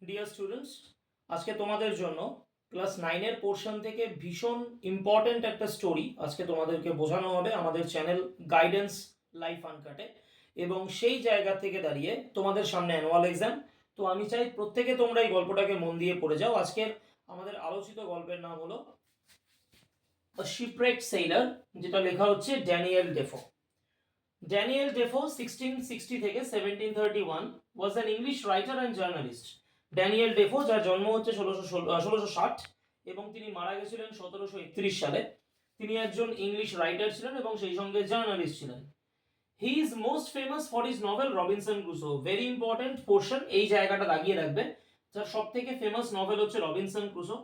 Dear students, আজকে তোমাদের জন্য ক্লাস 9-এর পোর্শন থেকে ভীষণ ইম্পর্ট্যান্ট একটা স্টোরি আজকে তোমাদেরকে বোঝানো হবে আমাদের চ্যানেল গাইডেন্স লাইফ আনকাটে। এবং সেই জায়গা থেকে দাঁড়িয়ে তোমাদের সামনে অ্যানুয়াল এক্সাম, তো আমি চাই প্রত্যেকে তোমরা এই গল্পটাকে মন দিয়ে পড়ে যাও। আজকের আমাদের আলোচিত গল্পের নাম হলো শিপরেক সেইলার, যেটা লেখা হচ্ছে ড্যানিয়েল ডেফো। ড্যানিয়েল ডেফো 1660 থেকে 1731 was an English writer and journalist. Daniel Defoe, যার জন্ম হচ্ছে 1660 এবং তিনি মারা গেছিলেন 1731 সালে। তিনি একজন ইংলিশ রাইটার ছিলেন এবং সেই সঙ্গে জার্নালিস্ট ছিলেন। He is most famous for his novel Robinson Crusoe. Very important portion, এই জায়গাটা দাগিয়ে রাখবে। যার সব থেকে ফেমাস নভেল হচ্ছে Robinson Crusoe.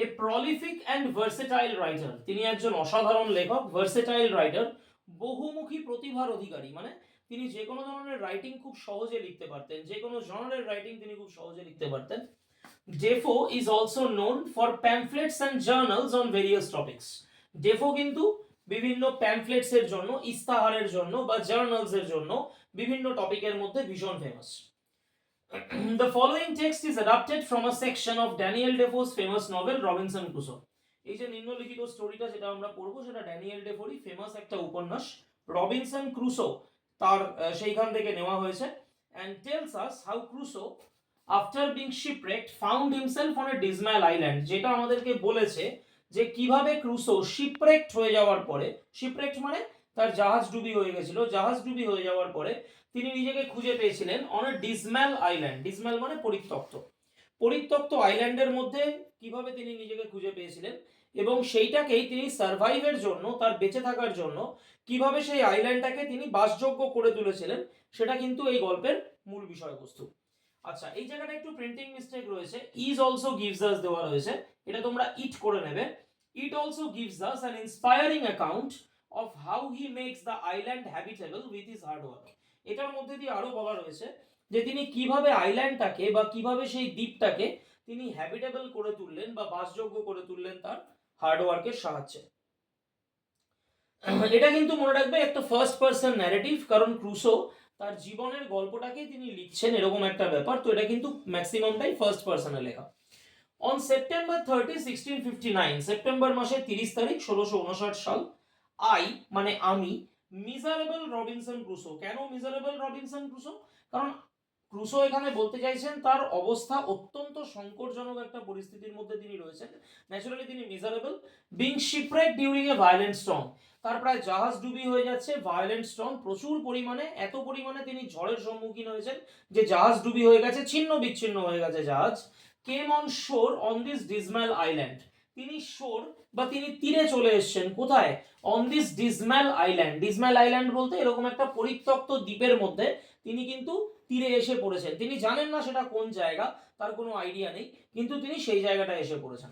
A prolific and versatile writer, তিনি একজন অসাধারণ লেখক, ভার্সেটাইল রাইটার, বহুমুখী প্রতিভার অধিকারী। মানে তিনি যে কোনো ধরনের রাইটিং খুব সহজে লিখতে পারতেন, যে কোনো জনরের রাইটিং তিনি খুব সহজে লিখতে পারতেন। Defoe is also known for pamphlets and journals on various topics. Defoe কিন্তু বিভিন্ন প্যামফ্লেটস এর জন্য, ইস্তাহারের জন্য বা জার্নালস এর জন্য বিভিন্ন টপিকের মধ্যে ভীষণ famous. The following text is adapted from a section of Daniel Defoe's famous novel Robinson Crusoe. এই যে নিম্নলিখিত স্টোরিটা যেটা আমরা পড়বো সেটা ড্যানিয়েল ডেফোরই ফেমাস একটা উপন্যাস রবিনসন ক্রুসো, তার সেইখান থেকে নেওয়া হয়েছে। and tells us how Crusoe after being shipwrecked found himself on a dismal island, যেটা আমাদেরকে বলেছে যে কিভাবে ক্রুসো শিপরেক্ট হয়ে যাওয়ার পরে, শিপরেক্ট মানে তার জাহাজ ডুবি হয়ে গেছিল, জাহাজ ডুবি হয়ে যাওয়ার পরে তিনি নিজেকে খুঁজে পেয়েছিলেন অন এ ডিসম্যাল আইল্যান্ড। ডিসম্যাল মানে পরিত্যক্ত, পরিত্যক্ত আইল্যান্ডের মধ্যে কিভাবে তিনি নিজেকে খুঁজে পেয়েছিলেন এবং সেইটাকেই তিনি সার্ভাইভের জন্য, তার বেঁচে থাকার জন্য কিভাবে সেই আইল্যান্ডটাকে তিনি বাসযোগ্য করে তুলেছিলেন, সেটা কিন্তু এই গল্পের মূল বিষয়বস্তু। আচ্ছা, এই জায়গাটা একটু প্রিন্টিং মিস্টেক রয়েছে, ইজ অলসো গিভস আস দেওয়া রয়েছে, এটা তোমরা ইট করে নেবে। It also gives us an inspiring account of how he makes the island habitable with his hard work. এটার মধ্যে দিয়ে আরো বলা রয়েছে যে তিনি কিভাবে আইল্যান্ডটাকে বা কিভাবে সেই দ্বীপটাকে তিনি হ্যাবিটেবল করে তুললেন বা বাসযোগ্য করে তুললেন তার হার্ডওয়ার্কের সাহায্যে। এটা কিন্তু মনে রাখবে একটা ফার্স্ট পারসন ন্যারেটিভ, কারণ ক্রুসো তার জীবনের গল্পটাকে তিনি লিখছেন, এরকম একটা ব্যাপার। তো এটা কিন্তু ম্যাক্সিমামটাই ফার্স্ট পারসনে লেখা। অন সেপ্টেম্বর 30, 1659, সেপ্টেম্বর মাসের 30 তারিখ 1659 সাল, আই মানে আমি, মিজারেবল রবিনসন ক্রুসো। কেন মিজারেবল রবিনসন ক্রুসো? কারণ ক্রুসো এখানে বলতে চাইছেন তার অবস্থা অত্যন্ত সংকটজনক একটা পরিস্থিতির মধ্যে তিনি রয়েছেন। ন্যাচুরালি তিনি miserable. Being shipwreck during a violent storm, তার প্রায় জাহাজ ডুবি হয়ে যাচ্ছে, ভায়োলেন্ট স্টর্ম প্রচুর পরিমাণে, এত পরিমাণে তিনি ঝড়ের সম্মুখীন হয়েছেন যে জাহাজ ডুবি হয়ে গেছে, ছিন্ন বিচ্ছিন্ন হয়ে গেছে জাহাজ। Came on shore on this dismal island, তিনি শোর বা তিনি তীরে চলে এসেছেন। কোথায়? On this dismal island. Dismal island বলতে এরকম একটা পরিত্যক্ত দ্বীপের মধ্যে তিনি কিন্তু তীরে এসে পড়েছেন। তিনি জানেন না সেটা কোন জায়গা, তার কোনো আইডিয়া নেই, কিন্তু তিনি সেই জায়গাটায় এসে পড়েছেন।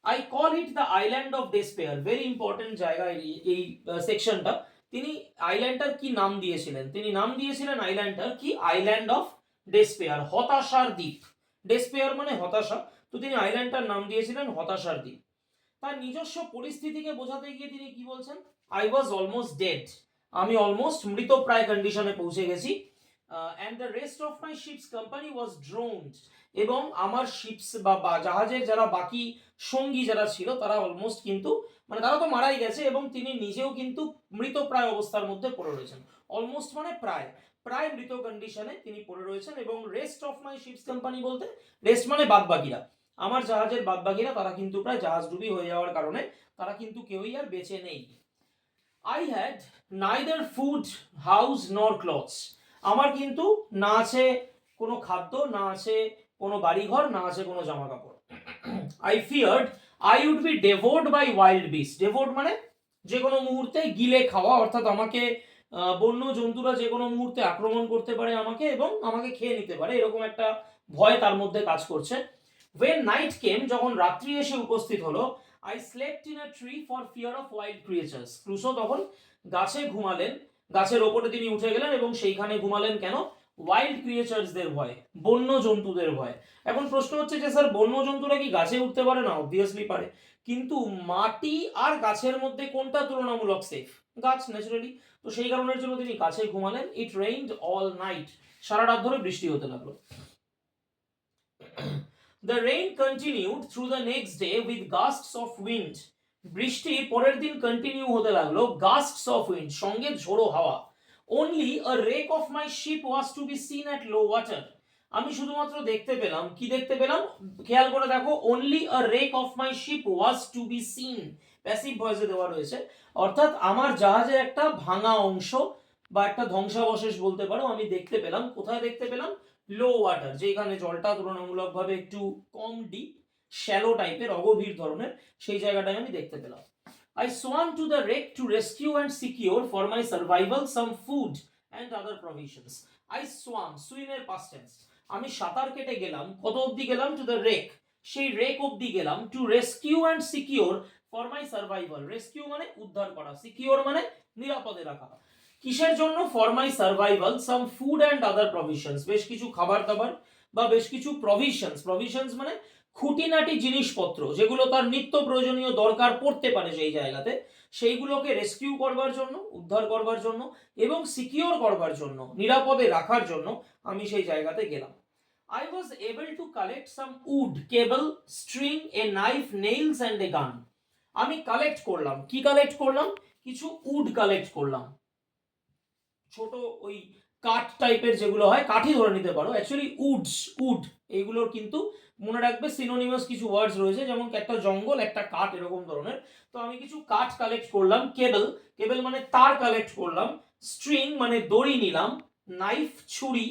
I call it the island of despair. Very important জায়গা এই সেকশনটা। তিনি আইল্যান্ডটার কি নাম দিয়েছিলেন? তিনি নাম দিয়েছিলেন আইল্যান্ডটার কি? আইল্যান্ড অফ ডেসপেয়ার, হতাশার দ্বীপ। ডেসপেয়ার মানে হতাশা, তো তিনি আইল্যান্ডটার নাম দিয়েছিলেন হতাশার দ্বীপ। তার নিজস্ব পরিস্থিতিকে বোঝাতে গিয়ে তিনি কি বলছেন? আই ওয়াজ অলমোস্ট ডেড, আমি অলমোস্ট মৃতপ্রায় কন্ডিশনে পৌঁছে গেছি। And the rest of my ship's company was drowned, এবং আমার শিপস বা জাহাজের যারা বাকি সঙ্গী যারা ছিল তারা অলমোস্ট কিন্তু মানে তারা তো মারাই গেছে এবং তিনি নিজেও কিন্তু মৃতপ্রায় অবস্থার মধ্যে পড়ে রয়েছেন। অলমোস্ট মানে প্রায়, প্রায় মৃত কন্ডিশনে তিনি পড়ে রয়েছেন। এবং rest of my ship's company বলতে রেস্ট মানে বাদবাকিরা, আমার জাহাজের বাদবাকিরা তারা কিন্তু প্রায় জাহাজ ডুবি হয়ে যাওয়ার কারণে তারা কিন্তু কেউই আর বেঁচে নেই। I had neither food, house নর ক্লথস, আমার কিন্তু না আছে কোনো খাদ্য, না আছে কোনো বাড়িঘর, না আছে কোনো জামা কাপড়। I feared I would be devoured by wild beast. Devoured মানে যে কোনো মুহূর্তে গিলে খাওয়া, অর্থাৎ আমাকে বন্য জন্তুরা যে কোনো মুহূর্তে আক্রমণ করতে পারে আমাকে এবং আমাকে খেয়ে নিতে পারে, এরকম একটা ভয় তার মধ্যে কাজ করছে। when night came, যখন রাত্রি এসে উপস্থিত হলো, I slept in a tree for fear of wild creatures. Crusoe তখন গাছে ঘুমালেন, গাছের ওপরে তিনি উঠে গেলেন এবং সেইখানে ঘুমালেন। কেন? ওয়াইল্ড ক্রিয়েচার্সদের ভয়, বন্য জন্তুদের ভয়। এখন প্রশ্ন হচ্ছে যে স্যার বন্য জন্তুরা কি গাছে উঠতে পারে না? অবভিয়াসলি পারে, কিন্তু মাটি আর গাছের মধ্যে কোনটা তুলনামূলক সেফ? গাছ, ন্যাচুরালি। তো সেই কারণের জন্য তিনি গাছে ঘুমালেন। ইট রেইনড অল নাইট, সারা রাত ধরে বৃষ্টি হতে লাগলো। The rain continued through the next day with gusts of wind. বৃষ্টি পরের দিন কন্টিনিউ হতে লাগলো, gusts of wind সঙ্গে ঝোড়ো হাওয়া। Only a wreck of my ship was to be seen at low water. আমি শুধুমাত্র দেখতে পেলাম, কি দেখতে পেলাম খেয়াল করে দেখো, only a wreck of my ship was to be seen, passive ভয়েসে দেওয়া রয়েছে, অর্থাৎ আমার জাহাজের একটা ভাঙা অংশ বা একটা ধ্বংসাবশেষ বলতে পারো আমি দেখতে পেলাম। কোথায় দেখতে পেলাম? লো ওয়াটার, যেখানে জলটা তুলনামূলকভাবে একটু কম ডিপ, শ্যালো টাইপের, অগভীর ধরনের, সেই জায়গাটায় আমি দেখতে পেলাম। I swam to the wreck to rescue and secure for my survival some food and other provisions. I swam, swim এর past tense, আমি সাঁতার কেটে গেলাম, কত অবধি গেলাম? টু দ্য রেক, সেই রেক অবধি গেলাম, to rescue and secure for my survival, rescue মানে উদ্ধার করা, সিকিউর মানে নিরাপদে রাখা, কিসের জন্য? For my survival some food and other provisions, বেশ কিছু খাবার দাবার বা বেশ কিছু প্রভিশনস, প্রভিশনস মানে খুঁটিনাটি জিনিসপত্র যেগুলো তার নিত্য প্রয়োজনীয় দরকার পড়তে পারে সেই জায়গাতে, সেইগুলোকে রেস্কিউ করবার জন্য, উদ্ধার করবার জন্য এবং সিকিউর করবার জন্য, নিরাপদে রাখার জন্য আমি সেই জায়গাতে গেলাম। I was able to collect some wood, cable, string, a knife, nails and a gun. আমি কালেক্ট করলাম, কি কালেক্ট করলাম? কিছু উড কালেক্ট করলাম, ছোট ওই কাঠ টাইপের যেগুলো হয়, কাঠই ধরে নিতে পারো, অ্যাকচুয়ালি উডস, উড এইগুলোর কিন্তু মনে রাখবে সিনোনিমাস কিছু ওয়ার্ডস রয়েছে, যেমন একটা জঙ্গল, একটা কাঠ, এরকম ধরনের। তো আমি কিছু কাঠ কালেক্ট করলাম, কেবল, কেবল মানে তার কালেক্ট করলাম, স্ট্রিং মানে দড়ি নিলাম, নাইফ ছুরি,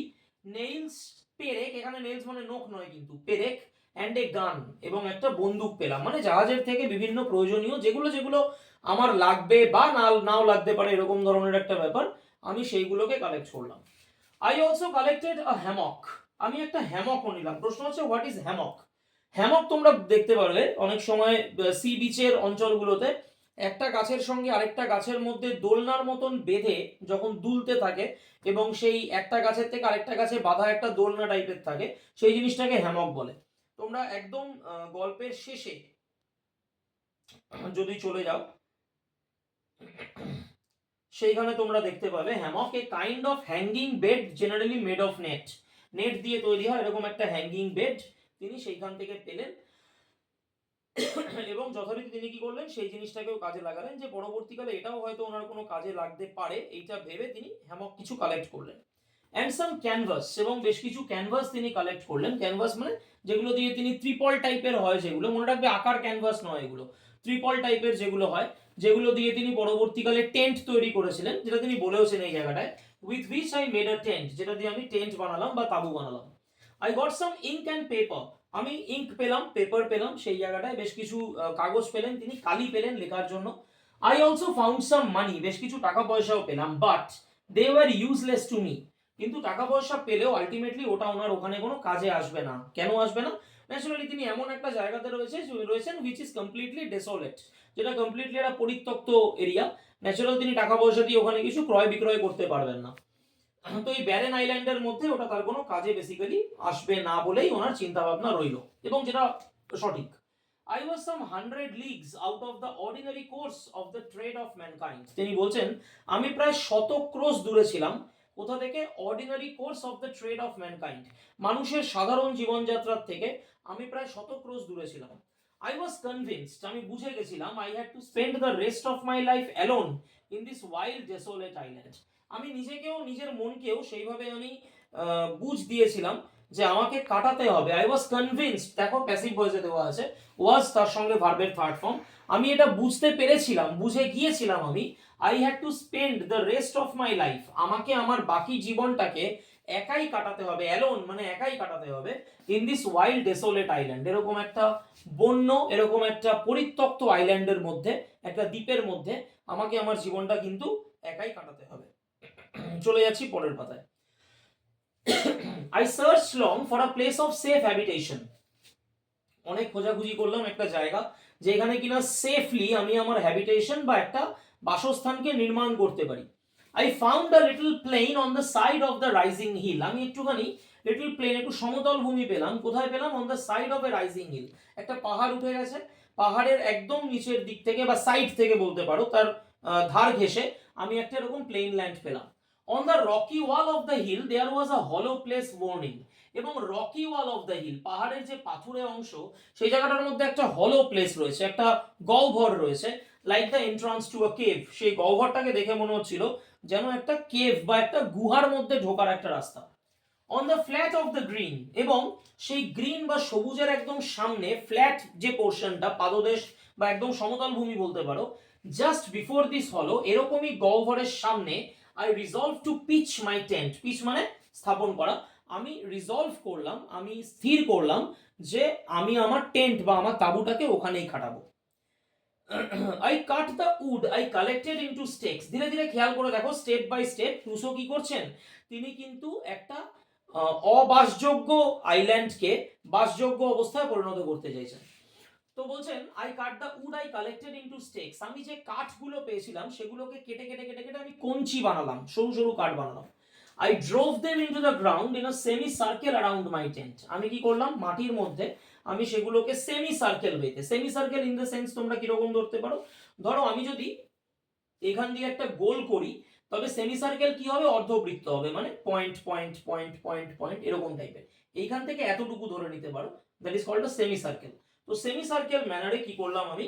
নেইলস পেরেক, এখানে নেইলস মানে নখ নয় কিন্তু, পেরেক, অ্যান্ড এ গান এবং একটা বন্দুক পেলাম, মানে জাহাজের থেকে বিভিন্ন প্রয়োজনীয় যেগুলো যেগুলো আমার লাগবে বা নাও লাগতে পারে এরকম ধরনের একটা ব্যাপার, আমি সেইগুলোকে কালেক্ট করলাম। I also collected a Hammock, আমি একটা হ্যামকও নিলাম। প্রশ্ন হচ্ছে হোয়াট ইজ হ্যামক? হ্যামক তোমরা দেখতে পারলে অনেক সময় সি বিচের অঞ্চলগুলোতে একটা গাছের সঙ্গে আরেকটা গাছের মধ্যে দোলনার মতন বেঁধে যখন দুলতে থাকে এবং সেই একটা গাছের থেকে আরেকটা গাছে বাঁধা একটা দোলনা টাইপের থাকে, সেই জিনিসটাকে হ্যামক বলে। তোমরা একদম গল্পের শেষে যদি চলে যাও সেইখানে তোমরা দেখতে পাবে Hammock a kind of hanging bed generally made of net, net দিয়ে তৈরি হয় এরকম একটা হ্যাঙ্গিং বেড তিনি সেইখান থেকে পেলেন এবং যথারীতি তিনি কি করলেন, সেই জিনিসটাকেও কাজে লাগালেন, যে পরবর্তীকালে এটাও হয়তো ওনার কোনো কাজে লাগতে পারে, এইটা ভেবে তিনি হ্যামক কিছু কালেক্ট করলেন। অ্যান্ড সাম ক্যানভাস, এবং বেশ কিছু ক্যানভাস তিনি কালেক্ট করলেন। ক্যানভাস মানে যেগুলো দিয়ে তিনি ত্রিপল টাইপের হয়, যেগুলো মনে রাখবে আকার ক্যানভাস নয়, এগুলো ত্রিপল টাইপের যেগুলো হয়, যেগুলো দিয়ে তিনি পরবর্তীকালে টেন্ট তৈরি করেছিলেন, যেটা তিনি বলেওছেন এই জায়গাটায়, with which I made a tent, যেটা দিয়ে আমি টেন্ট বানালাম বা তাবু বানালাম। I got some ink and paper, আমি ইঙ্ক পেলাম, পেপার পেলাম, সেই জায়গাটায় বেশ কিছু কাগজ পেলেন তিনি, কালি পেলেন লেখার জন্য। I also found some money, বেশ কিছু টাকা পয়সাও পেলাম, but they were useless to me, কিন্তু টাকা পয়সা পেলেও আলটিমেটলি ওটা ওনার ওখানে কোনো কাজে আসবে না। কেন আসবে না? ন্যাচুরালি তিনি এমন একটা জায়গাতে রয়েছেন হুইচ ইজ কমপ্লিটলি ডেসোলেট, যেটা কমপ্লিটলি একটা পরিত্যক্ত এরিয়া, ন্যাচুরাল তিনি টাকা পয়সা দিয়ে ওখানে কিছু ক্রয় বিক্রয় করতে পারবেন না। তো এই ব্যারেন আইল্যান্ডের মধ্যে ওটা তার কোনো কাজে বেসিক্যালি আসবে না বলেই ওনার চিন্তা ভাবনা রইল, এবং যেটা সঠিক। I was some 100 leagues out of the ordinary course of the trade of mankind, তিনি বলছেন আমি প্রায় 100 ক্রোশ দূরে ছিলাম, কোথা থেকে? Ordinary course of the trade of mankind, মানুষের সাধারণ জীবনযাত্রার থেকে আমি প্রায় 100 ক্রোশ দূরে ছিলাম। আই ওয়াজ কনভিন্সড, আমি বুঝে গেছিলাম, I had to spend the rest of my life alone in this wild desolate island, আমি নিজেকেও নিজের মনকেও সেইভাবে আমি বুঝ দিয়েছিলাম যে আমাকে কাটাতে হবে। আই ওয়াজ কনভিন্সড, দেখো প্যাসিভ ভয়েসে দেওয়া আছে, ওয়াজ তার সঙ্গে ভার্বের থার্ড ফর্ম, আমি এটা বুঝতে পেরেছিলাম, বুঝে গিয়েছিলাম আমি, I had to spend the rest of my life, আমাকে আমার বাকি জীবনটাকে একাই কাটাতে হবে, অ্যালোন মানে একাই কাটাতে হবে, in this wild desolate island, এরকম একটা বন্য, এরকম একটা পরিত্যক্ত আইল্যান্ডের মধ্যে, একটা দ্বীপের মধ্যে আমাকে আমার জীবনটা কিন্তু একাই কাটাতে হবে। চলে যাচ্ছি পরের পাতায়। I searched long for a place of safe habitation, অনেক খোঁজাখুঁজি করলাম একটা জায়গা যেখানে কিনা সেফলি আমি আমার হ্যাবিটেশন বা একটা বাসস্থানকে নির্মাণ করতে পারি। I found a little plain on the side of the rising hill, আমি একটুখানি লিটল প্লেন, একটু সমতল ভূমি পেলাম, কোথায় পেলাম? On the side of a rising hill, একটা পাহাড় উঠে গেছে, পাহাড়ের একদম নিচের দিক থেকে বা সাইড থেকে বলতে পারো, তার ধার ঘেঁষে আমি একটা এরকম প্লেন ল্যান্ড পেলাম। On the rocky wall of the hill there was a hollow place warning, এবং rocky wall of the hill, পাহাড়ের যে পাথুরে অংশ সেই জায়গাটার মধ্যে একটা হলো প্লেস রয়েছে, একটা গহ্বর রয়েছে, like the entrance to a cave. সেই গহ্বরটাকে দেখে মনে হচ্ছিল যেন একটা কেভ বা একটা গুহার মধ্যে ঢোকার একটা রাস্তা। On the flat of the green, এবং সেই গ্রিন বা সবুজের একদম সামনে ফ্ল্যাট যে পোর্শনটা, পাদদেশ বা একদম সমতল ভূমি বলতে পারো, জাস্ট বিফোর দিস হলো, এরকমই গহ্বরের সামনে I resolve to pitch my tent. Pitch মানে স্থাপন করা। আমি রিজলভ করলাম, আমি স্থির করলাম যে আমি আমার টেন্ট বা আমার তাঁবুটাকে ওখানেই খাটাবো। I cut the wood I collected into stakes. ধীরে ধীরে খেয়াল করে দেখো, স্টেপ বাই স্টেপ ক্রুসো কি করছেন, তিনি কিন্তু একটা অবাসযোগ্য আইল্যান্ডকে বাসযোগ্য অবস্থায় পরিণত করতে চাইছেন। তো বলছেন I cut the wood I collected into stakes, আমি যে কাঠগুলো পেয়েছিলাম সেগুলোকে কেটে কেটে কেটে কেটে আমি কঞ্চি বানালাম, সরু সরু কাঠ বানালাম। I drove them into the ground in a semi circle around my tent. আমি কি করলাম, মাটির মধ্যে আমি সেগুলোকে সেমি সার্কেল ওয়েতে, semi circle in the sense তোমরা কিরকম ধরতে পারো, ধরো আমি যদি এখান দিয়ে একটা গোল করি, তবে সেমি সার্কেল কি হবে, অর্ধবৃত্ত হবে, মানে point point point point point এরকম টাইপের। এইখান থেকে এতটুকু ধরে নিতে পারো, that is called a semi circle. তো সেমি সার্কেল ম্যানারে কি করলাম আমি,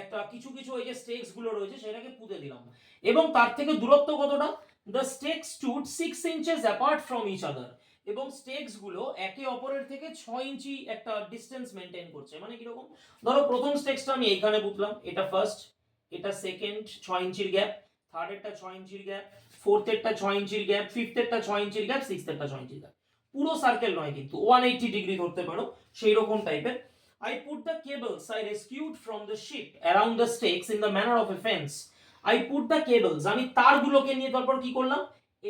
একটা কিছু কিছু ওই যে স্টেকস গুলো রয়েছে সেটাকে পুঁতে দিলাম, এবং তার থেকে দূরত্ব কতটা, the stakes stood 6 inches apart from each other, এবং স্টেকস গুলো একে অপরের থেকে 6 ইঞ্চি একটা ডিসটেন্স মেনটেন করছে। মানে কিরকম, ধরো প্রথম স্টেকসটা আমি এইখানে পুঁতলাম, এটা ফার্স্ট, এটা সেকেন্ড 6 ইঞ্চির গ্যাপ, থার্ড এরটা 6 ইঞ্চির গ্যাপ, ফোর্থ এরটা 6 ইঞ্চির গ্যাপ, ফিফথ এরটা 6 ইঞ্চির গ্যাপ, সিক্সথ এরটা 6 ইঞ্চির গ্যাপ। পুরো সার্কেল নয় কিন্তু, 180 ডিগ্রি ধরতে পারো, সেই রকম টাইপের। I put the cables I rescued from the ship around the stakes in the manner of a fence. I put the cables, আমি তারগুলোকে নিয়ে তারপর কি করলাম,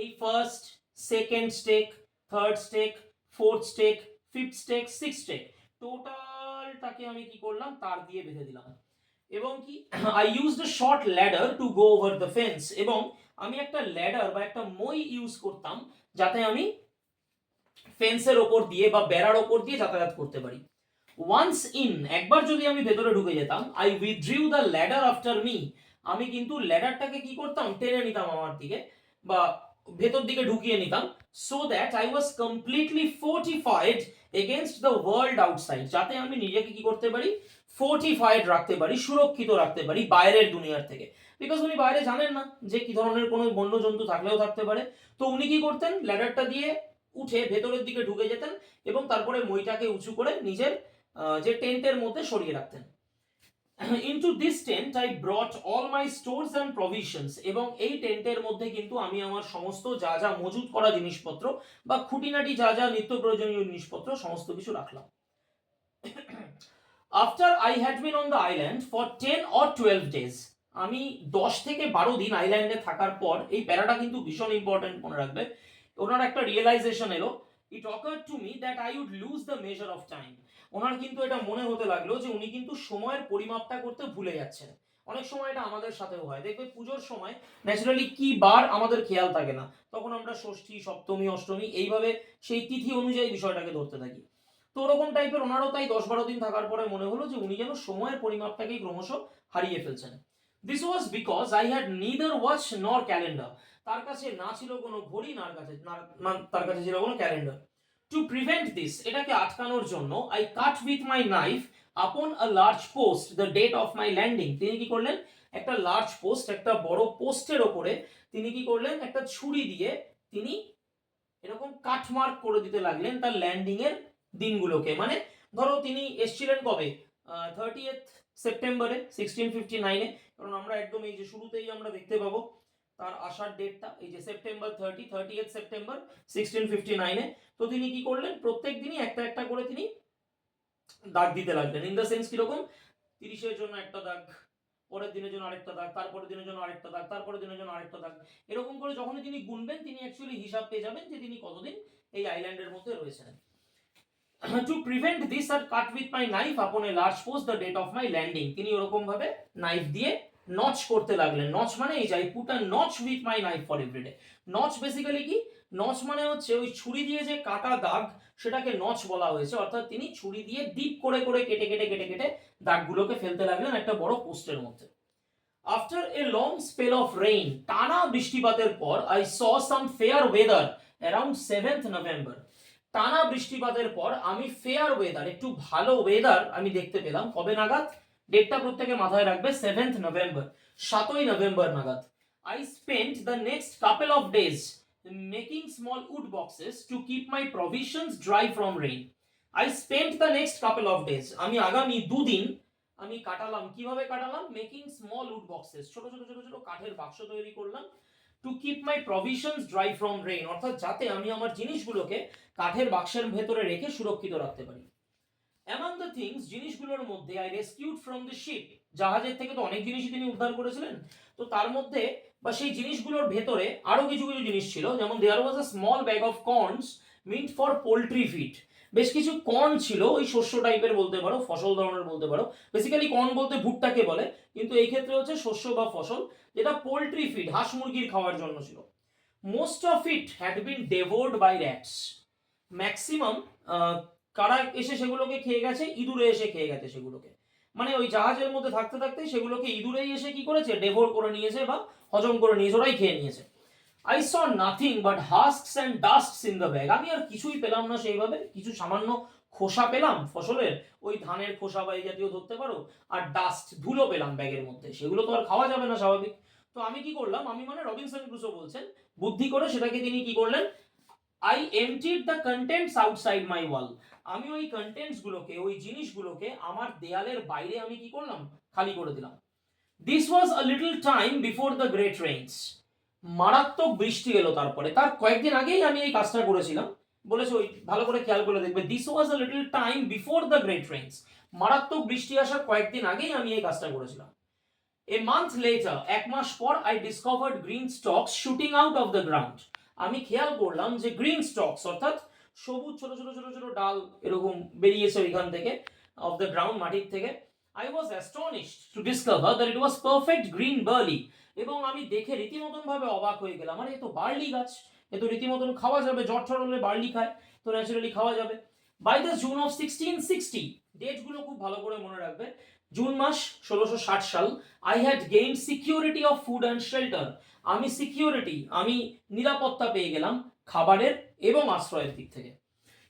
এই first, second stake, third stake, fourth stake, fifth stake, six stake, টোটালটাকে আমি কি করলাম, তার দিয়ে বেঁধে দিলাম। এবং কি, I used a short ladder to go over the fence, এবং আমি একটা ল্যাডার বা একটা মই ইউজ করতাম যাতে আমি ফেন্সের ওপর দিয়ে বা বেড়ার ওপর দিয়ে যাতায়াত করতে পারি। ওয়ান্স ইন, একবার যদি আমি ভেতরে ঢুকে যেতাম, I উইথড্রিউ the ladder after me, আমি কিন্তু ল্যাডারটাকে কি করতাম, টেনে নিতাম আমার দিকে বা ভেতর দিকে ঢুকিয়ে নিতাম, so that I was completely fortified against the world outside, যাতে আমি নিজেকে কি করতে পারি, ফোর্টিফাইড রাখতে পারি, সুরক্ষিত রাখতে পারি বাইরের দুনিয়ার থেকে। বিকজ উনি বাইরে জানেন না যে কি ধরনের কোনো বন্য জন্তু থাকলেও থাকতে পারে। তো উনি কি করতেন, ল্যাডারটা দিয়ে উঠে ভেতরের দিকে ঢুকে যেতেন এবং তারপরে মইটাকে উঁচু করে নিজের যে টেন্টের মধ্যে সরিয়ে রাখতেন। Into this tent I brought all my stores and provisions, এবং এই টেন্টের মধ্যে কিন্তু আমি আমার সমস্ত যা যা মজুত করা জিনিসপত্র বা খুঁটিনাটি যা যা নিত্য প্রয়োজনীয় জিনিসপত্র সমস্ত কিছু রাখলাম। After I had been on the island for 10 or 12 days, আমি 10 থেকে 12 দিন আইল্যান্ডে থাকার পর, এই প্যারাটা কিন্তু ভীষণ ইম্পর্টেন্ট মনে রাখবে, ওনার একটা রিয়েলাইজেশন এলো, it occurred to me that I would lose the measure of time. ওনার কিন্তু এটা মনে হতে লাগলো যে উনি কিন্তু সময়ের পরিমাপটা করতে ভুলে যাচ্ছেন। অনেক সময় এটা আমাদের সাথেও হয়, দেখবে পুজোর সময় ন্যাচারালি কি বার আমাদের খেয়াল থাকে না, তখন আমরা ষষ্ঠী, সপ্তমী, অষ্টমী এইভাবে সেই তিথি অনুযায়ী বিষয়টাকে ধরতে থাকি। তো ওরকম টাইপের ওনারও তাই 10-12 দিন থাকার পরে মনে হলো যে উনি যেন সময়ের পরিমাপটাকেই ক্রমশ হারিয়ে ফেলছেন। This was because I had neither watch নর ক্যালেন্ডার, তার কাছে না ছিল কোনো ঘড়ি, তার কাছে ছিল কোনো ক্যালেন্ডার। টু প্রিভেন্ট দিস, এটাকে আটকানোর জন্য, I cut with my knife upon a large post the date of my landing. তিনি কি করলেন, একটা লার্জ পোস্ট, একটা বড় পোস্টের ওপরে তিনি কি করলেন, একটা ছুরি দিয়ে তিনি এরকম কাটমার্ক করে দিতে লাগলেন তার ল্যান্ডিং এর দিনগুলোকে। মানে ধরো তিনি এসেছিলেন কবে, 30th সেপ্টেম্বরে 1659-এ, কারণ আমরা একদম এই যে শুরুতেই আমরা দেখতে পাবো তার আসার ডেটটা, এই যে সেপ্টেম্বর 30th সেপ্টেম্বর 1659-এ। তো তিনি কি করলেন, প্রত্যেক দিনই একটা একটা করে তিনি দাগ দিতে লাগলেন। ইন দ্য সেন্স কিরকম, 30-এর জন্য একটা দাগ, পরের দিনের জন্য আরেকটা দাগ, তারপরের দিনের জন্য আরেকটা দাগ, তারপরের দিনের জন্য আরেকটা দাগ, এরকম করে যখনই তিনি গুনবেন তিনি অ্যাকচুয়ালি হিসাব পেয়ে যাবেন যে তিনি কতদিন এই আইল্যান্ডের মধ্যে রয়েছেন। টু প্রিভেন্ট দিস আর cut with my knife upon a large post the date of my landing, তিনি ওরকম ভাবে নাইফ দিয়ে নচ করতে লাগলেন। নচ মানে এই যে put a notch with my knife for everyday. Notch basically কি, নচ মানে হচ্ছে ওই ছুরি দিয়ে যে কাটা দাগ সেটাকে নচ বলা হয়েছে, অর্থাৎ তিনি ছুরি দিয়ে ডিপ করে করে কেটে কেটে কেটে কেটে দাগগুলোকে ফেলতে লাগলেন একটা বড় পোস্টের মধ্যে। After a long spell of rain, টানা বৃষ্টিপাতের পর, I saw some fair weather around 7th November. টানা বৃষ্টিপাতের পর আমি ফেয়ার ওয়েদার, একটু ভালো ওয়েদার আমি দেখতে পেলাম। কবে নাগাদ? ডেটটা প্রত্যেকে মাথায় রাখবে, 7th নভেম্বর, 7ই নভেম্বর নাগাদ। I spent the next couple of days making small wood boxes to keep my provisions dry from rain. I spent the next couple of days, আমি আগামী দুদিন আমি কাটালাম, কিভাবে কাটালাম? মেকিং স্মল উড বক্সেস, ছোট ছোট ছোট ছোট কাঠের বাক্স তৈরি করলাম। To keep my provisions dry from rain, অর্থাৎ যাতে আমি আমার জিনিসগুলোকে কাঠের বাক্সের ভেতরে রেখে সুরক্ষিত রাখতে পারি। অ্যামং দ্য থিংস, জিনিসগুলোর মধ্যে, I rescued from the ship, জাহাজের থেকে তো অনেক জিনিসই তিনি উদ্ধার করেছিলেন, তো তার মধ্যে বা সেই জিনিসগুলোর ভেতরে আরো কিছু কিছু জিনিস ছিল, যেমন there was a small bag of corns meant for poultry feed. বেশ কিছু কর্ন ছিল, ওই শস্য টাইপের বলতে পারো, ফসল ধরনের বলতে পারো। বেসিক্যালি কর্ন বলতে ভুট্টাকে বলে, কিন্তু এই ক্ষেত্রে হচ্ছে শস্য বা ফসল, যেটা পোল্ট্রি ফিড, হাঁস মুরগির খাওয়ার জন্য ছিল। Most of it had been devoured by rats, maximum কারা এসে সেগুলোকে খেয়ে গেছে? ইঁদুরে এসে খেয়ে গেছে সেগুলোকে। মানে ওই জাহাজের মধ্যে থাকতে থাকতে সেগুলোকে ইঁদুরেই এসে কি করেছে? ডেভোর করে নিয়েছে বা হজম করে নিয়েছে, ওরাই খেয়ে নিয়েছে। I saw nothing but husks and dusts in the bag, আমি আর কিছুই পেলাম না সেইভাবে, কিছু সামান্য খোসা পেলাম ফসলের, ওই ধানের খোসা বা এই জাতীয় ধরতে পারো, আর ডাস্ট, ধুলো পেলাম ব্যাগের মধ্যে, সেগুলো তো আর খাওয়া যাবে না স্বাভাবিক। তো আমি কি করলাম? আমি মানে রবিনসন ক্রুসো বলছেন, বুদ্ধি করে সেটাকে তিনি কি করলেন? I emptied the contents outside my wall, আমি ওই কন্টেন্টস গুলোকে, ওই জিনিসগুলোকে আমার দেয়ালের বাইরে আমি কি করলাম? খালি করে দিলাম। This was a little time before the great rains, মারাত্মক বৃষ্টি এলো তারপরে, তার কয়েকদিন আগেই আমি এই কাজটা করেছিলাম। বলেছে ওই, ভালো করে খেয়াল করে দেখবে, this was a little time before the great rains, মারাত্মক বৃষ্টি আসার কয়েকদিন আগেই আমি এই কাজটা করেছিলাম। এ মান্থ লেটার, এক মাস পর, I discovered green stocks shooting out of the ground, আমি খেয়াল করলাম যে গ্রিন স্টকস অর্থাৎ সবুজ ছোট ছোট ছোট ছোট ডাল এরকম বেরিয়েছে ওইখান থেকে, অফ দ্য গ্রাউন্ড, মাটির থেকে। I was astonished to discover that it was perfect green barley, এবং আমি দেখে রীতিমতন ভাবে অবাক হয়ে গেলাম, আরে এ তো বার্লি গাছ, এ তো রীতিমতন খাওয়া যাবে, জ্বর ঠর হলে বার্লি খায়, তো ন্যাচারালি খাওয়া যাবে। বাই দ্য জুন অফ 1660, ডেটগুলো খুব ভালো করে মনে রাখবে, জুন মাস 1660 সাল, I had gain security of food and shelter, আমি সিকিউরিটি, আমি নিরাপত্তা পেয়ে গেলাম খাবারের এবং আশ্রয়ের দিক থেকে।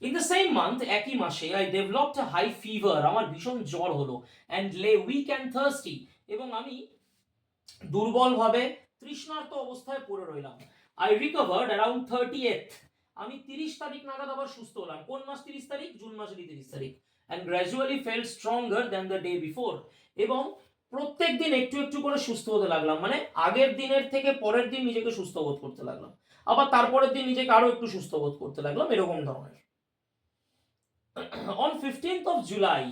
ইন দ্য সেম মান্থ, একই মাসে, I developed a high fever, আমার ভীষণ জ্বর হলো, অ্যান্ড লে উইক অ্যান্ড থার্স্টি, এবং আমি দুর্বলভাবে তৃষ্ণার্ত অবস্থায় পড়ে রইলাম। আই রিকভার্ড অ্যারাউন্ড 30th, আমি 30 তারিখ নাগাদ আবার সুস্থ হলাম। কোন মাস 30 তারিখ? জুন মাসেরই 30 তারিখ। And gradually felt stronger than the day before, এবং প্রত্যেক দিন একটু একটু করে সুস্থ হতে লাগলাম, মানে আগের দিনের থেকে পরের দিন নিজেকে সুস্থ বোধ করতে লাগলাম, আবার তারপরের দিন নিজেকে আরো একটু সুস্থ বোধ করতে লাগলাম, এরকম ধরনের। অন 15th of July,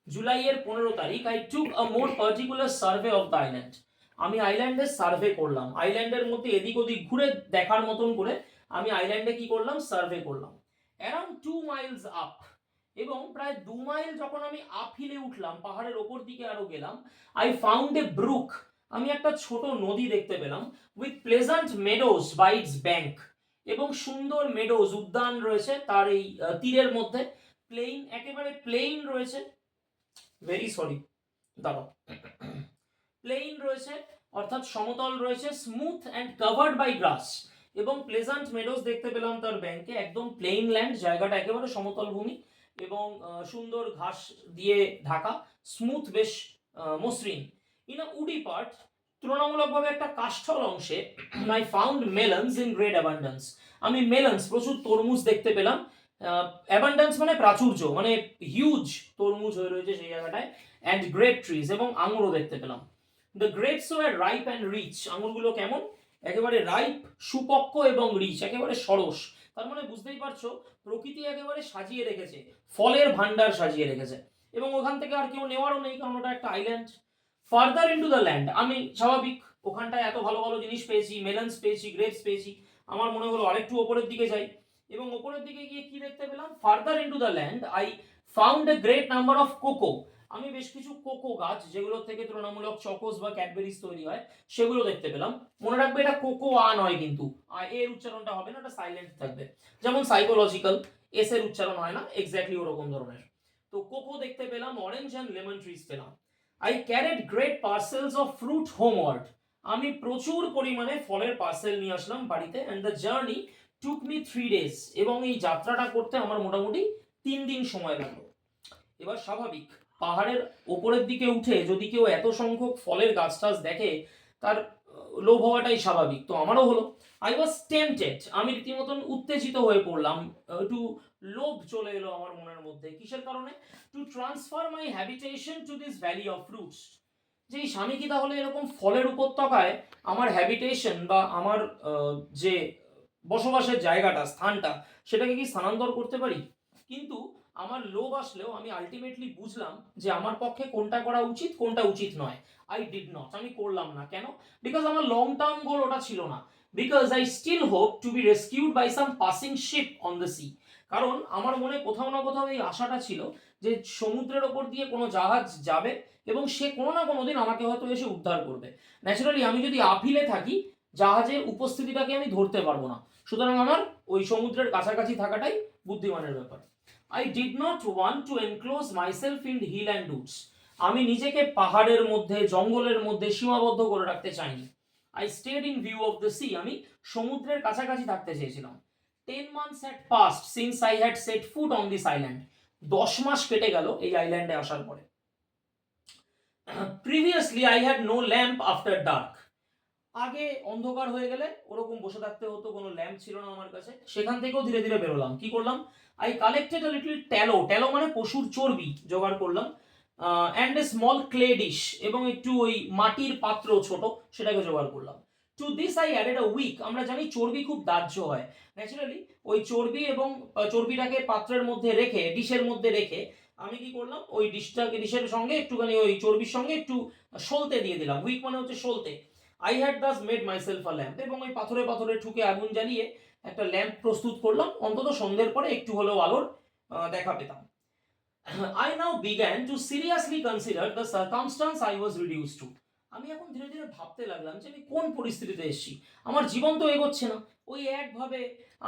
জুলাইয়ের 15 তারিখ, I took a more particular survey of the island, আমি আইল্যান্ডের সার্ভে করলাম, আইল্যান্ডের মধ্যে এদিক ওদিক ঘুরে দেখার মতন করে আমি আইল্যান্ডে কি করলাম? সার্ভে করলাম। অ্যারাউন্ড 2 মাইলস আপ, এবং প্রায় 2 মাইল যখন আমি আপ হিলে উঠলাম, পাহাড়ের ওপর দিকে আরো গেলাম, আই ফাউন্ড এ ব্রুক, আমি একটা ছোট নদী দেখতে পেলাম, with pleasant meadows by its bank, এবং সুন্দর মেডোজ, উদ্যান রয়েছে তার এই তীরের মধ্যে, প্লেইন, একেবারে প্লেইন রয়েছে, ভেরি সরি, দাঁড়াও, প্লেইন রয়েছে অর্থাৎ সমতল রয়েছে, স্মুথ অ্যান্ড কভার্ড বাই গ্রাস, এবং প্লেজেন্ট মেডোজ দেখতে পেলাম তার ব্যাংকে, একদম প্লেইন ল্যান্ড, জায়গাটা একেবারে সমতল ভূমি, এবং সুন্দর ঘাস দিয়ে ঢাকা, স্মুথ, বেশ মসৃণ। ইন আ উডি পার্ট, তুলনামূলকভাবে একটা কাষ্ঠল অংশে, I found মেলনস in great abundance, আমি মেলনস, প্রচুর তরমুজ দেখতে পেলাম, অ্যাবান্ডেন্স মানে প্রাচুর্য, মানে হিউজ তরমুজ হয়ে রয়েছে সেই জায়গাটায়, অ্যান্ড গ্রেপ ট্রিজ, এবং আঙুরও দেখতে পেলাম। The grapes were ripe and rich, আঙুরগুলো কেমন? একেবারে রাইপ, সুপক্ক, এবং রিচ, একেবারে সরস, তার মানে বুঝতেই পারছো প্রকৃতি একেবারে সাজিয়ে রেখেছে, ফলের ভান্ডার সাজিয়ে রেখেছে, এবং ওখান থেকে আর কেউ নেওয়ারও নেই, কারণ ওটা একটা island. Further into the land, আমি স্বাভাবিক ওখানটায় এত ভালো ভালো জিনিস পেয়েছি, মেলন্স পেয়েছি, গ্রেপস পেয়েছি, আমার মনে হলো আরেকটু ওপরের দিকে যাই, এবং ওপরের দিকে গিয়ে কি দেখতে পেলাম? Further into the land, I found a great number of cocoa, আমি বেশ কিছু কোকো গাছ, যেগুলোর থেকে তুলনামূলক চকোস বা ক্যাডবেরিজ তৈরি হয়, সেগুলো দেখতে পেলাম। মনে রাখবে এটা কোকো আ নয়, কিন্তু এর উচ্চারণটা হবে না, এটা সাইলেন্ট থাকবে, যেমন সাইকোলজিক্যাল, এস এর উচ্চারণ হয় না, এক্স্যাক্টলি ওরকম ধরনের। তো কোকো দেখতে পেলাম, অরেঞ্জ অ্যান্ড লেমন ট্রিজ পেলাম। I carried great parcels of fruit হোমওয়ার্ড, আমি প্রচুর পরিমাণে ফলের পার্সেল নিয়ে আসলাম বাড়িতে, and the journey took me 3 days, এবং এই যাত্রাটা করতে আমার মোটামুটি 3 দিন সময় লাগলো। এবার স্বাভাবিক, পাহাড়ের ওপরের দিকে উঠে যদি কেউ এত সংখ্যক ফলের গাছ টাছ দেখে, তার লোভ হওয়াটাই স্বাভাবিক। তো আমারও হলো। আই ওয়াজ টেম্পটেড, আমি রীতিমতন উত্তেজিত হয়ে পড়লাম, একটু লোভ চলে এলো আমার মনের মধ্যে। কিসের কারণে? To transfer my habitation to this valley of fruits, যে এই স্বামী কি তাহলে এরকম ফলের উপত্যকায় আমার হ্যাবিটেশন বা আমার যে বসবাসের জায়গাটা, স্থানটা, সেটাকে কি স্থানান্তর করতে পারি? কিন্তু আমার লোভ আসলেও আমি আলটিমেটলি বুঝলাম যে আমার পক্ষে কোনটা করা উচিত, কোনটা উচিত নয়। আই ডিড নট, আমি করলাম না। কেন? বিকজ আমার লং টার্ম গোল ওটা ছিল না। Because I still hope to be rescued by some passing ship on the sea. কারণ আমার মনে কোথাও না কোথাও এই আশাটা ছিল যে সমুদ্রের ওপর দিয়ে কোনো জাহাজ যাবে এবং সে কোনো না কোনো দিন আমাকে হয়তো এসে উদ্ধার করবে। ন্যাচারালি আমি যদি আপিলে থাকি, জাহাজের উপস্থিতিটাকে আমি ধরতে পারবো না। সুতরাং আমার ওই সমুদ্রের কাছাকাছি থাকাটাই বুদ্ধিমানের ব্যাপার। I did not want to enclose myself in hill and woods. আমি নিজেকে পাহাড়ের মধ্যে, জঙ্গলের মধ্যে সীমাবদ্ধ করে রাখতে চাইনি। I stayed in view of the sea. আমি সমুদ্রের কাছাকাছি থাকতে চেয়েছিলাম। 10 months had passed since I had set foot on this island. 10 মাস কেটে গেল এই আইল্যান্ডে আসার পরে। Previously I had no lamp after dark. আগে অন্ধকার হয়ে গেলে ওরকম বসে থাকতে হতো, কোনো ল্যাম্প ছিল না আমার কাছে। সেখান থেকেও ধীরে ধীরে বেরোলাম। কি করলাম? I collected a little tallow, tallow মানে পশুর চর্বি জোগাড় করলাম, and a small clay dish, এবং একটু ওই মাটির পাত্র ছোট, সেটাকে জোগাড় করলাম। To this I added a wick. আমরা জানি চর্বি খুব দাহ্য হয়। ন্যাচারালি ওই চর্বি এবং চর্বিটাকে পাত্রের মধ্যে রেখে, ডিশের মধ্যে রেখে, আমি কি করলাম, ওই ডিশের সঙ্গে একটুখানি ওই চর্বির সঙ্গে একটু সলতে দিয়ে দিলাম। উইক মানে হচ্ছে সলতে। I had thus made myself a lamp, এবং ওই পাথরে পাথরে ঠুকে আগুন জ্বালিয়ে একটা ল্যাম্প প্রস্তুত করলাম। অন্তত সন্ধ্যের পরে একটু হলেও আলোর দেখা পেতাম। I now began to seriously consider the circumstance I was reduced to. আমি এখন ধীরে ধীরে ভাবতে লাগলাম যে আমি কোন পরিস্থিতিতে এসেছি। আমার জীবন তো এগোচ্ছে না। ওই একভাবে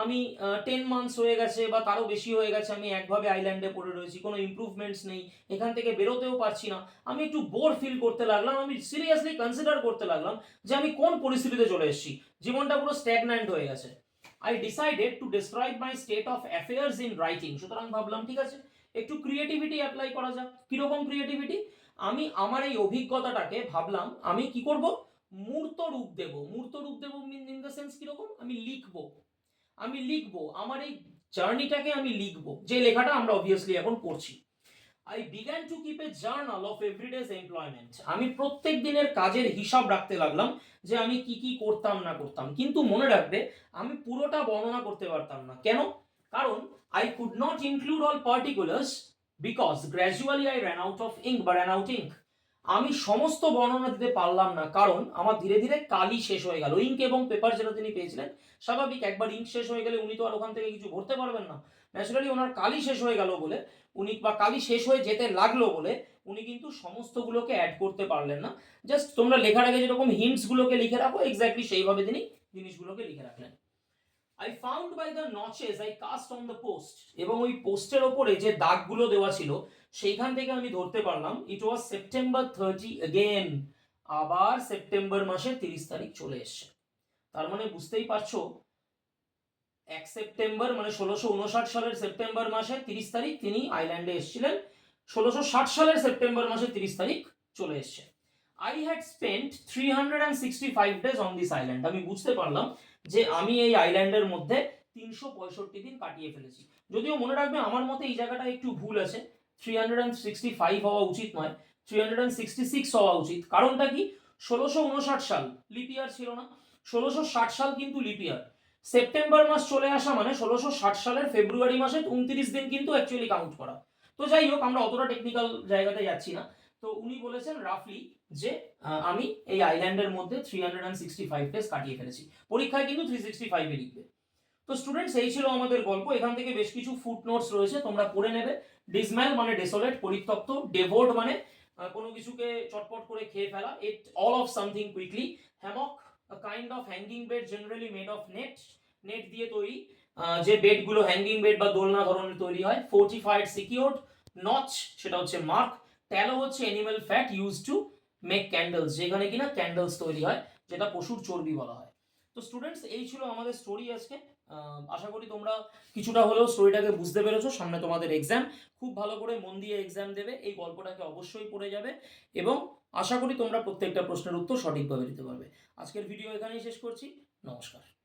আমি 10 মান্থস হয়ে গেছে বা তারও বেশি হয়ে গেছে, আমি একভাবে আইল্যান্ডে পড়ে রয়েছি, কোনো ইমপ্রুভমেন্টস নেই, এখান থেকে বেরোতেও পারছি না। আমি একটু বোর ফিল করতে লাগলাম। আমি সিরিয়াসলি কনসিডার করতে লাগলাম যে আমি কোন পরিস্থিতিতে চলে এসেছি। জীবনটা পুরো স্ট্যাগন্যান্ট হয়ে গেছে। I decided to describe my state of affairs in writing. সুতরাং ভাবলাম ঠিক আছে, একটু ক্রিয়েটিভিটি অ্যাপ্লাই করা যাক। কিরকম ক্রিয়েটিভিটি? আমি আমার এই অভিজ্ঞতাটাকে ভাবলাম আমি কি করব, মূর্ত রূপ দেব। মূর্ত রূপ দেব ইন দ্য সেন্স কিরকম? আমি লিখবো আমার এই জার্নিটাকে, আমি লিখবো, যে লেখাটা আমরা অবভিয়াসলি এখন পড়ছি। I began to keep a journal of everyday's employment. আমি প্রত্যেক দিনের কাজের হিসাব রাখতে লাগলাম যে আমি কি কি করতাম না করতাম। কিন্তু মনে রাখবে, আমি পুরোটা বর্ণনা করতে পারতাম না। কেন? কারণ I could not include all particulars because gradually I ran out of ink. আমি সমস্ত বর্ণনা দিতে পারলাম না, কারণ আমার ধীরে ধীরে কালি শেষ হয়ে গেল। ইঙ্ক এবং পেপার যেটা তিনি পেয়েছিলেন, স্বাভাবিক একবার ইঙ্ক শেষ হয়ে গেলে উনি তো আর ওখান থেকে কিছু ভরতে পারবেন না। ন্যাচারালি ওনার কালি শেষ হয়ে গেল বলে উনি, বা কালি শেষ হয়ে যেতে লাগলো বলে উনি কিন্তু সমস্তগুলোকে অ্যাড করতে পারলেন না। জাস্ট তোমরা লেখার আগে যেরকম হিন্টস গুলোকে লিখে রাখো, এক্স্যাক্টলি সেইভাবে তিনি জিনিসগুলোকে লিখে রাখলেন। I found by the notches I cast on the post, এবং ওই পোস্টের ওপরে যে দাগগুলো দেওয়া ছিল সেইখান থেকে আমি ধরতে পারলাম it was September 30 again. আবার সেপ্টেম্বর মাসের 30 তারিখ চলে এসেছে। তার মানে বুঝতেই পারছো, 1 সেপ্টেম্বর মানে 1659 সালের সেপ্টেম্বর মাসের 30 তারিখ তিনি আইল্যান্ডে এসেছিলেন। 1660 সালের সেপ্টেম্বর মাসের 30 তারিখ চলে এসেছে। I had spent 365 days on this island. আমি বুঝতে পারলাম যে আমি এই আইল্যান্ডের মধ্যে 365 দিন কাটিয়ে ফেলেছি। যদিও মনে রাখবে, আমার মতে এই জায়গাটা একটু ভুল আছে। 365 হওয়া উচিত নয়, 366 হওয়া উচিত। কারণটা কি? 1659 সাল লিপ ইয়ার ছিল না, 1660 সাল কিন্তু লিপ ইয়ার। সেপ্টেম্বর মাস চলে আসা মানে 1660 সালের ফেব্রুয়ারি মাসে 29 দিন কিন্তু অ্যাকচুয়ালি কাউন্ট করা। তো যাই হোক, আমরা অতটা টেকনিক্যাল জায়গাতে যাচ্ছি না। তো উনি বলেছেন রাফলি যে আমি এই আইল্যান্ডের মধ্যে 365 ডেজ কাটিয়ে ফেলেছি। পরীক্ষায় কিন্তু 365 এ লিখবে। তো স্টুডেন্টস, এই ছিল আমাদের গল্প। এখান থেকে বেশ কিছু ফুট নোটস রয়েছে, তোমরা পড়ে নেবে। ডিসম্যাল মানে ডেসোলেট, পরিত্যক্ত। ডেভোর্ড মানে কোনো কিছুকে চটপট করে খেয়ে ফেলা। It all of something quickly. Hammock, a kind of hanging bed generally made of net দিয়ে তৈরি, যে বেডগুলো হ্যাঙ্গিং বেড বা দোলনা ধরনের তৈরি হয়। Fortified, secured. নচ, সেটা হচ্ছে মার্ক। ট্যালো হচ্ছে animal fat use to make candles, যেখানে কিনা ক্যান্ডেলস তৈরি হয়, যেটা পশুর চর্বি বলা হয়। তো স্টুডেন্টস, এই ছিল আমাদের স্টোরি আজকে। আশা করি তোমরা কিছুটা হলেও স্টোরিটাকে বুঝতে পেরেছো। সামনে তোমাদের এক্সাম, খুব ভালো করে মন দিয়ে এক্সাম দেবে, এই গল্পটাকে অবশ্যই পড়ে যাবে এবং আশা করি তোমরা প্রত্যেকটা প্রশ্নের উত্তর সঠিকভাবে দিতে পারবে। আজকের ভিডিও এখানেই শেষ করছি। নমস্কার।